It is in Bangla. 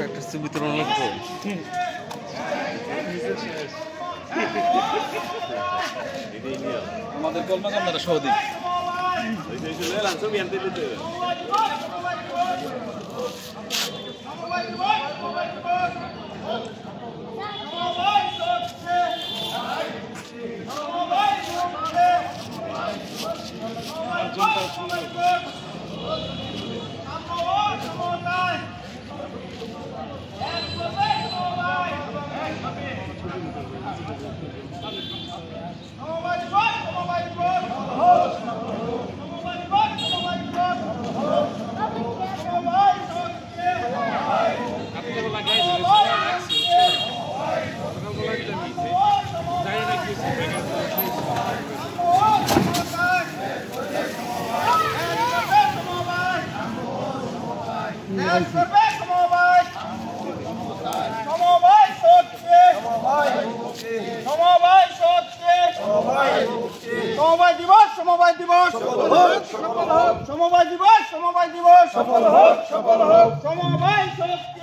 একটা ছবি তোলা লাগতো। আমাদের কলমাকান্দারা সহদিক সমবায় দিবস সমবায় দিবস সমবায় দিবস সমবায় দিবস সফল হোক সমবায় শক্তি